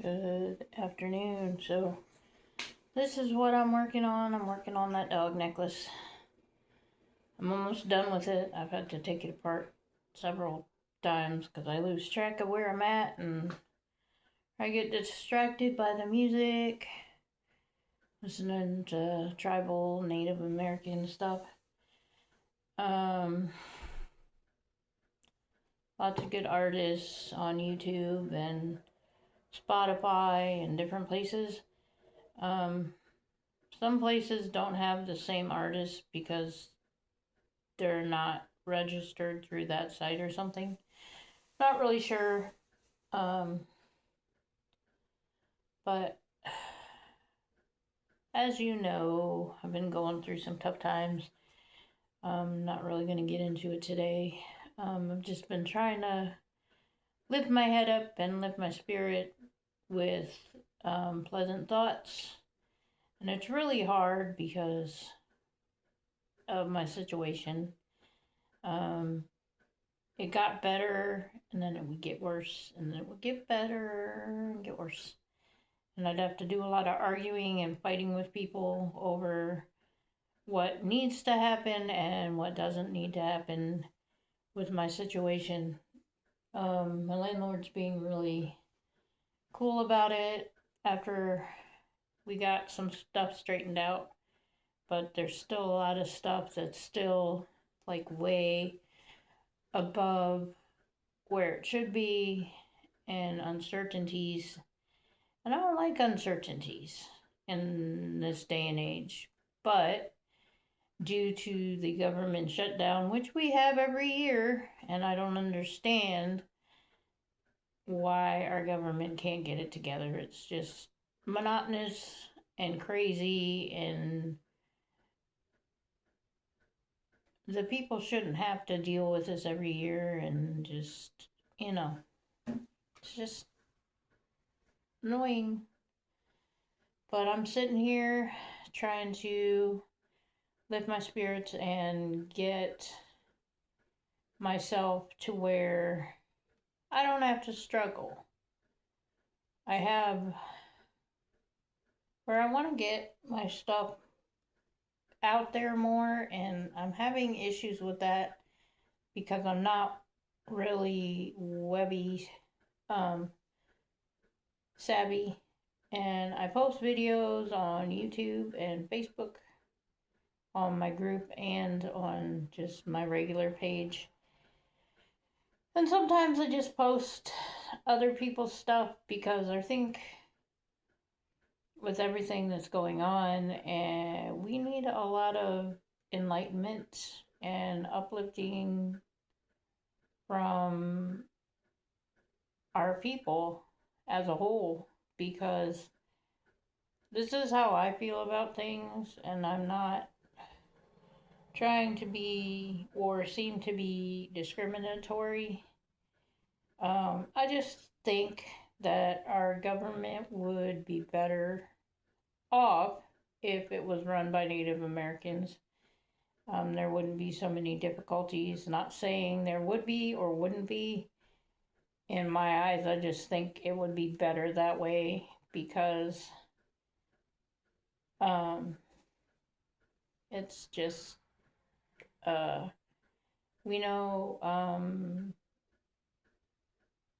Good afternoon. So, this is what I'm working on. I'm working on that dog necklace. I'm almost done with it. I've had to take it apart several times because I lose track of where I'm at and I get distracted by the music, listening to tribal Native American stuff. Lots of good artists on YouTube and Spotify and different places. Some places don't have the same artists because they're not registered through that site or something. Not really sure. But as you know, I've been going through some tough times. I'm not really going to get into it today. I've just been trying to lift my head up and lift my spirit with pleasant thoughts. And it's really hard because of my situation. It got better and then it would get worse and then it would get better and get worse. And I'd have to do a lot of arguing and fighting with people over what needs to happen and what doesn't need to happen with my situation. My landlord's being really cool about it after we got some stuff straightened out, but there's still a lot of stuff that's still like way above where it should be and uncertainties. And I don't like uncertainties in this day and age, but due to the government shutdown, which we have every year, and I don't understand why our government can't get it together. It's just monotonous and crazy, and the people shouldn't have to deal with this every year, and just, it's just annoying. But I'm sitting here trying to lift my spirits and get myself to where I don't have to struggle. I have where I want to get my stuff out there more, and I'm having issues with that because I'm not really webby savvy. And I post videos on YouTube and Facebook on my group and on just my regular page. And sometimes I just post other people's stuff because I think with everything that's going on, and we need a lot of enlightenment and uplifting from our people as a whole, because this is how I feel about things, and I'm not trying to be or seem to be discriminatory. I just think that our government would be better off if it was run by Native Americans. There wouldn't be so many difficulties. Not saying there would be or wouldn't be. In my eyes, I just think it would be better that way because it's just, we know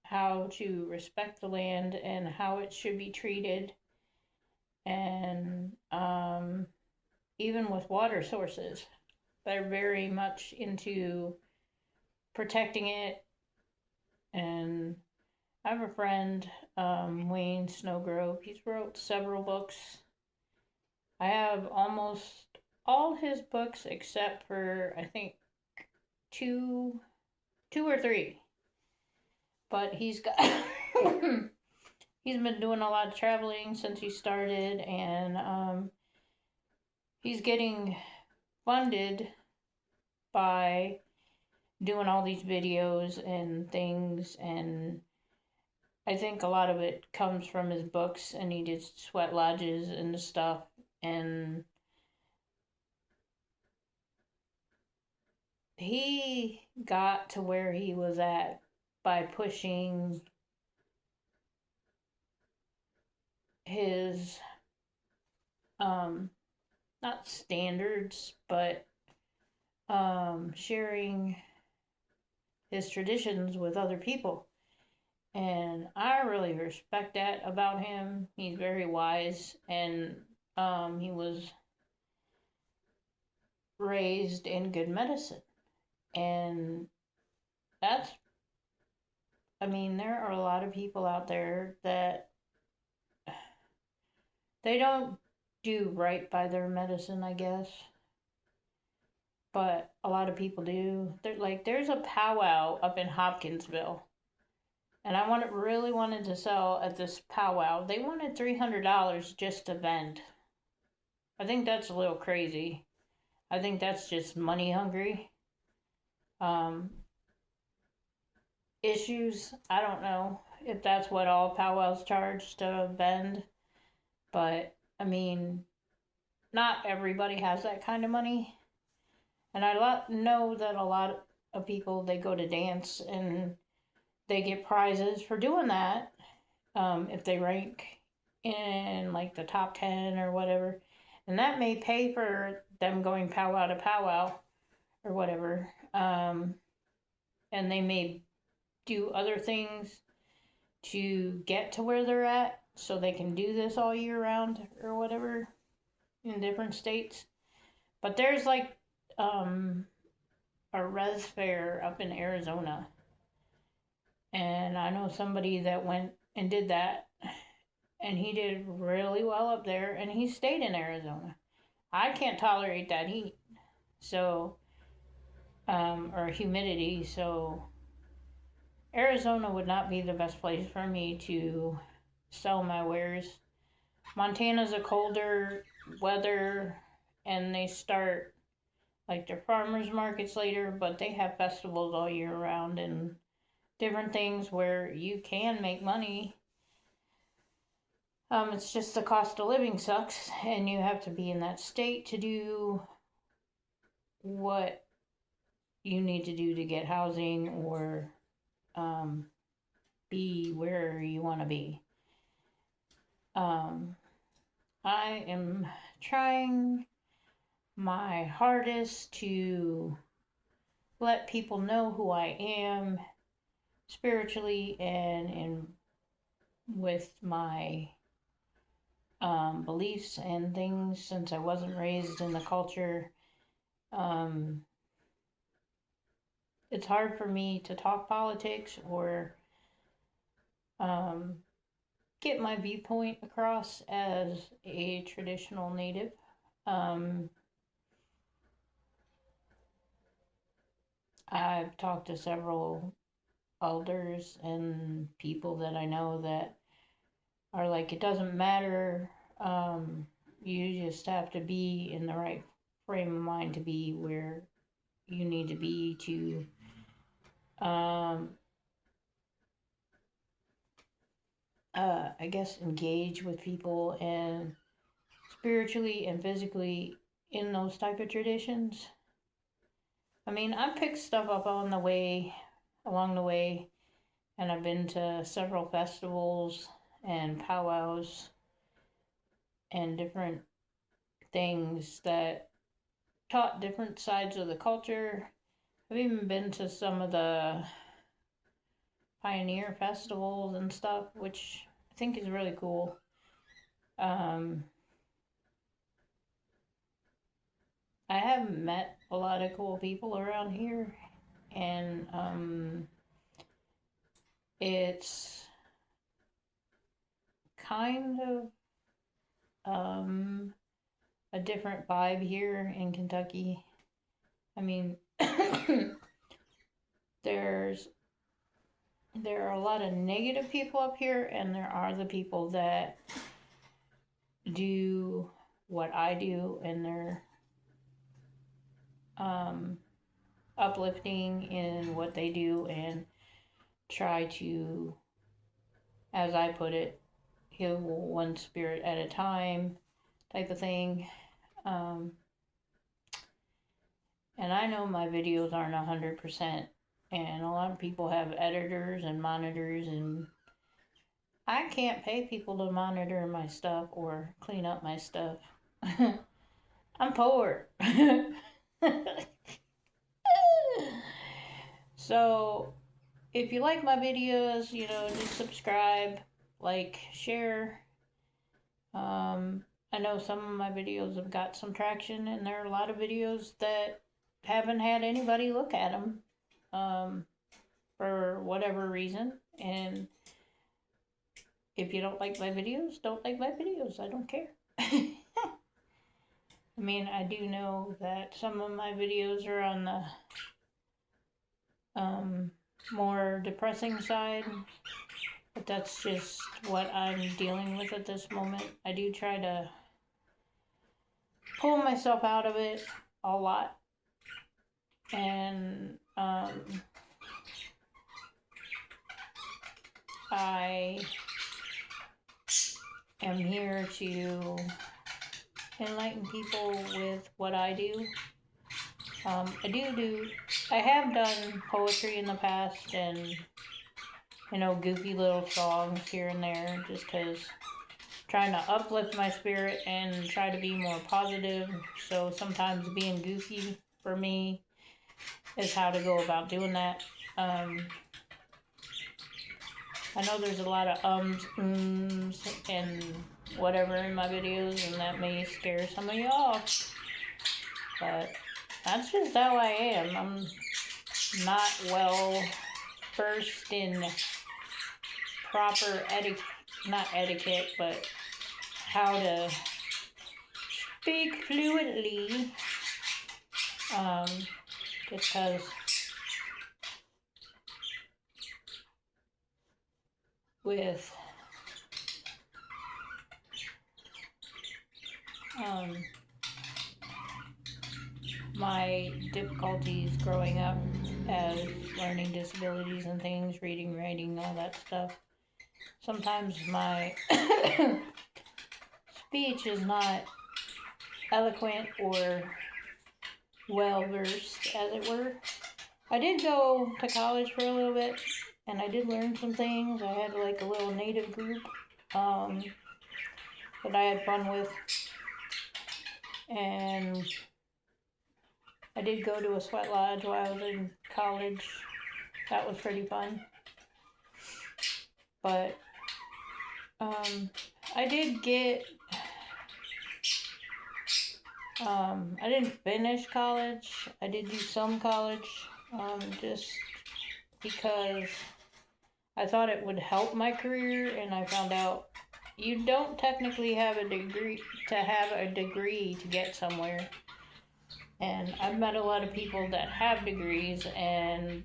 how to respect the land and how it should be treated. And even with water sources, they're very much into protecting it. And I have a friend, Wayne Snowgrove. He's wrote several books. I have almost all his books except for I think two or three. But he's got he's been doing a lot of traveling since he started, and he's getting funded by doing all these videos and things, and I think a lot of it comes from his books, and he did sweat lodges and stuff, and he got to where he was at by pushing his not standards, but sharing his traditions with other people. And I really respect that about him. He's very wise, and he was raised in good medicine. And that's, I mean, there are a lot of people out there that they don't do right by their medicine, I guess. But a lot of people do. There's a powwow up in Hopkinsville, and really wanted to sell at this powwow. They wanted $300 just to vend. I think that's a little crazy. I think that's just money hungry. Um, Issues. I don't know if that's what all powwows charge to vend, but I mean, not everybody has that kind of money. And I know that a lot of people, they go to dance and they get prizes for doing that, if they rank in like the top 10 or whatever. And that may pay for them going powwow to powwow or whatever. And they may do other things to get to where they're at so they can do this all year round or whatever in different states. But there's like a res fair up in Arizona. And I know somebody that went and did that, and he did really well up there, and he stayed in Arizona. I can't tolerate that heat, so, or humidity, so Arizona would not be the best place for me to sell my wares. Montana's a colder weather, and they start like their farmers markets later, but they have festivals all year round and different things where you can make money. It's just the cost of living sucks, and you have to be in that state to do what you need to do to get housing or be where you want to be. I am trying my hardest to let people know who I am spiritually and with my beliefs and things, since I wasn't raised in the culture. It's hard for me to talk politics or get my viewpoint across as a traditional native. I've talked to several elders and people that I know that are like, it doesn't matter. You just have to be in the right frame of mind to be where you need to be to I guess engage with people and spiritually and physically in those type of traditions. I mean, I picked stuff up along the way, and I've been to several festivals and powwows and different things that taught different sides of the culture. I've even been to some of the pioneer festivals and stuff, which I think is really cool. I have met a lot of cool people around here, and it's kind of a different vibe here in Kentucky. I mean, there are a lot of negative people up here, and there are the people that do what I do, and they're uplifting in what they do and try to, as I put it, heal one spirit at a time type of thing. And I know my videos aren't 100%, and a lot of people have editors and monitors and I can't pay people to monitor my stuff or clean up my stuff. I'm poor. So, if you like my videos, just subscribe, like, share. I know some of my videos have got some traction, and there are a lot of videos that haven't had anybody look at them for whatever reason. And if you don't like my videos, don't like my videos. I don't care. I mean, I do know that some of my videos are on the more depressing side, but that's just what I'm dealing with at this moment. I do try to pull myself out of it a lot, and I am here to enlighten people with what I do. I have done poetry in the past, and goofy little songs here and there, just because trying to uplift my spirit and try to be more positive. So sometimes being goofy for me is how to go about doing that. I know there's a lot of ums, and whatever in my videos, and that may scare some of you off. But that's just how I am. I'm not well versed in proper not etiquette, but how to speak fluently. Because with my difficulties growing up as learning disabilities and things, reading, writing, all that stuff, sometimes my speech is not eloquent or well versed, as it were. I did go to college for a little bit, and I did learn some things. I had like a little native group that I had fun with, and I did go to a sweat lodge while I was in college. That was pretty fun. But I did get I didn't finish college. I did do some college, just because I thought it would help my career, and I found out you don't technically have a degree to get somewhere. And I've met a lot of people that have degrees, and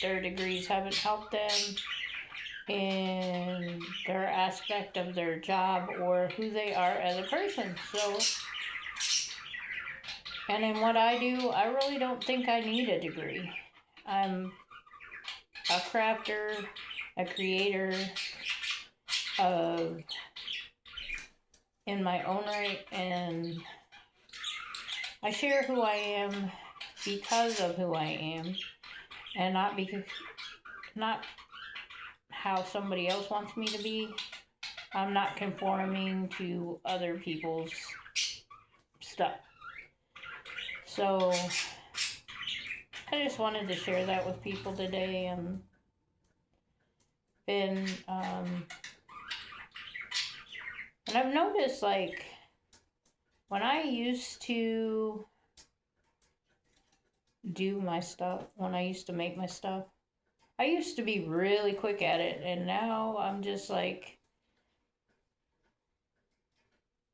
their degrees haven't helped them in their aspect of their job or who they are as a person. So, and in what I do, I really don't think I need a degree. I'm a crafter, a creator of in my own right, and I share who I am because of who I am, and not how somebody else wants me to be. I'm not conforming to other people's stuff. So I just wanted to share that with people today. And I've noticed, like, when I used to do my stuff, when I used to make my stuff, I used to be really quick at it, and now I'm just like,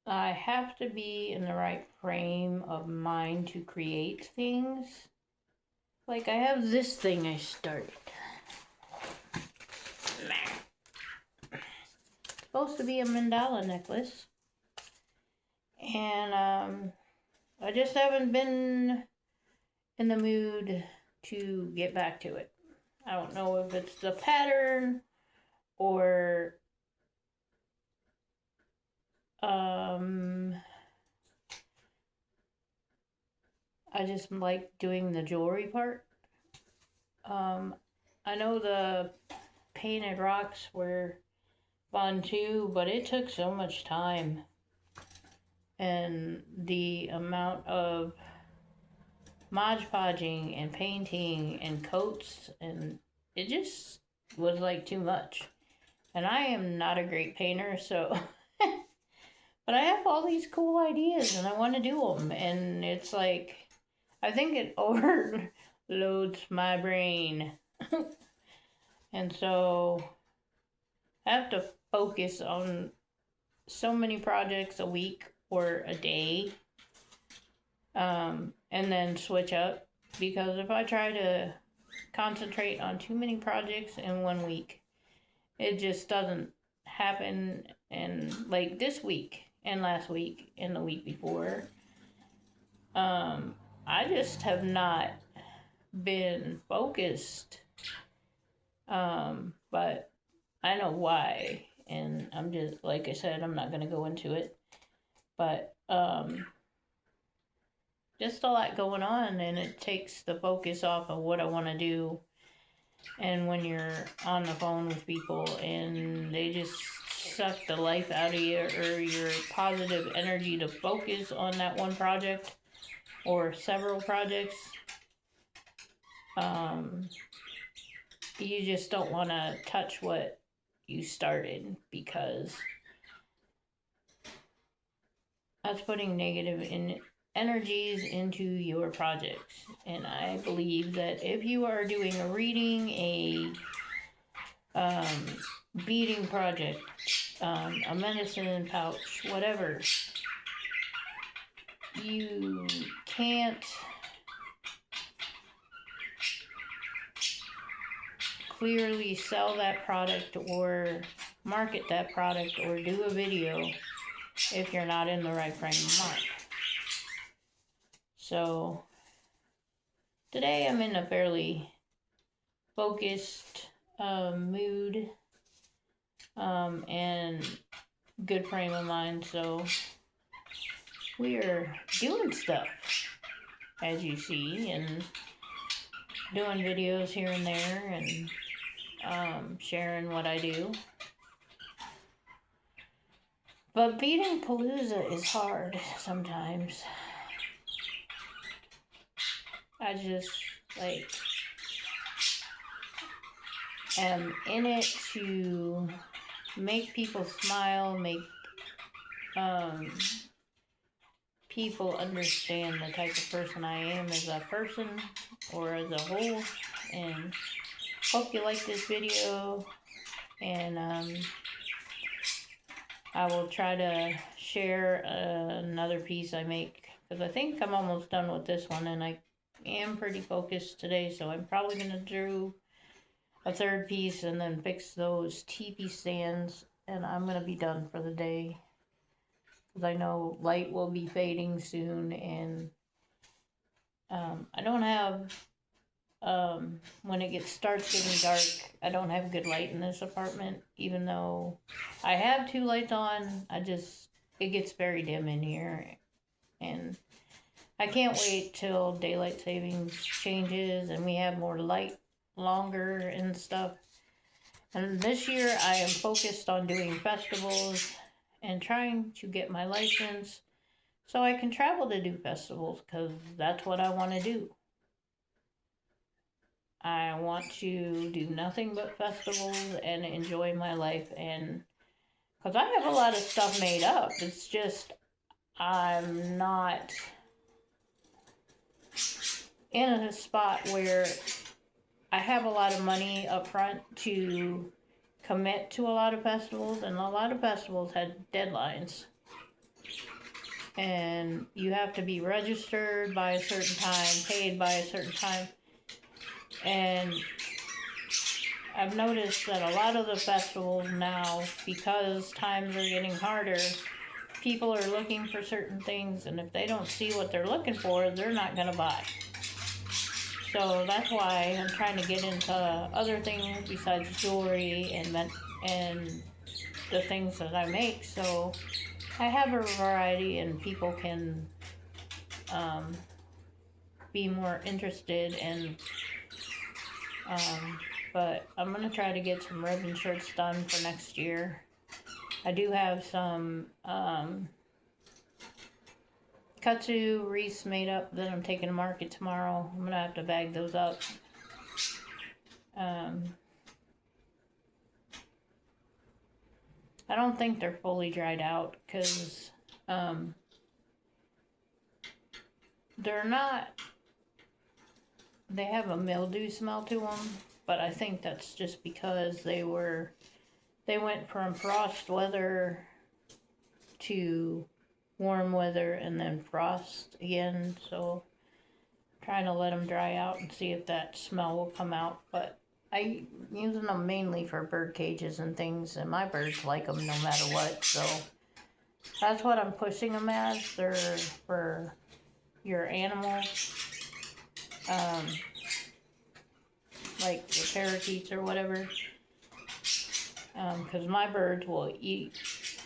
I have to be in the right frame of mind to create things. Like, I have this thing I started. It's supposed to be a mandala necklace. And I just haven't been in the mood to get back to it. I don't know if it's the pattern or I just like doing the jewelry part. I know the painted rocks were fun too, but it took so much time. And the amount of Mod Podging and painting and coats, and it just was like too much. And I am not a great painter, so. But I have all these cool ideas and I want to do them. And it's like, I think it overloads my brain. And so I have to focus on so many projects a week or a day, and then switch up, because if I try to concentrate on too many projects in 1 week, it just doesn't happen. And like this week and last week and the week before, I just have not been focused, but I know why, and I'm just, like I said, I'm not going to go into it, but just a lot going on, and it takes the focus off of what I want to do. And when you're on the phone with people and they just suck the life out of you, or your positive energy to focus on that one project or several projects, you just don't want to touch what you started, because that's putting negative energies into your projects. And I believe that if you are doing a reading, a beading project, a medicine pouch, whatever, you can't clearly sell that product or market that product or do a video if you're not in the right frame of mind. So today I'm in a fairly focused mood, and good frame of mind, so we are doing stuff, as you see, and doing videos here and there, and sharing what I do. But beating Palooza is hard sometimes. I just, like, am in it to make people smile, make people understand the type of person I am as a person or as a whole. And hope you like this video, and I will try to share another piece I make, because I think I'm almost done with this one, and I am pretty focused today, so I'm probably going to do a third piece and then fix those teepee stands, and I'm going to be done for the day, because I know light will be fading soon, and I don't have, when it starts getting dark, I don't have good light in this apartment, even though I have 2 lights on. It gets very dim in here, and I can't wait till daylight savings changes and we have more light longer and stuff. And this year I am focused on doing festivals and trying to get my license so I can travel to do festivals, because that's what I want to do. I want to do nothing but festivals and enjoy my life, and because I have a lot of stuff made up, it's just I'm not in a spot where I have a lot of money up front to commit to a lot of festivals, and a lot of festivals had deadlines. And you have to be registered by a certain time, paid by a certain time. And I've noticed that a lot of the festivals now, because times are getting harder, people are looking for certain things, and if they don't see what they're looking for, they're not going to buy. So that's why I'm trying to get into other things besides jewelry and the things that I make, so I have a variety and people can be more interested. And but I'm gonna try to get some ribbon shirts done for next year, I do have some kudzu wreaths made up that I'm taking to market tomorrow. I'm gonna have to bag those up. I don't think they're fully dried out because they're not. They have a mildew smell to them, but I think that's just because they went from frost weather to warm weather and then frost again. So I'm trying to let them dry out and see if that smell will come out. But I'm using them mainly for bird cages and things, and my birds like them no matter what. So that's what I'm pushing them as. They're for your animals, like the parakeets or whatever. Because my birds will eat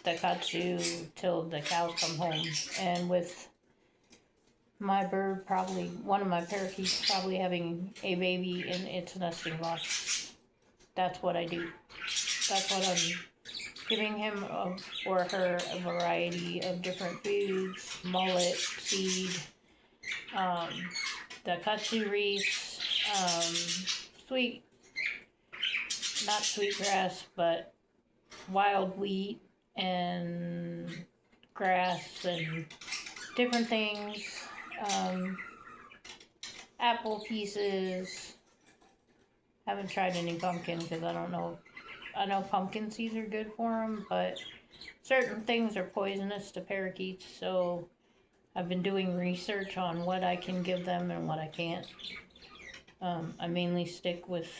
the kudzu till the cows come home. And with my bird, probably one of my parakeets probably having a baby in its nesting box, that's what I do. That's what I'm giving him or her a variety of different foods, mullet, seed, the kudzu wreaths, not sweetgrass, but wild wheat and grass and different things, apple pieces. Haven't tried any pumpkin because I don't know. I know pumpkin seeds are good for them, but certain things are poisonous to parakeets, so I've been doing research on what I can give them and what I can't. I mainly stick with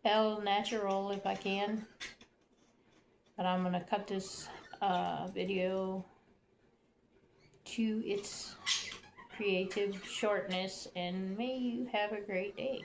El Natural if I can, but I'm gonna cut this video to its creative shortness, and may you have a great day.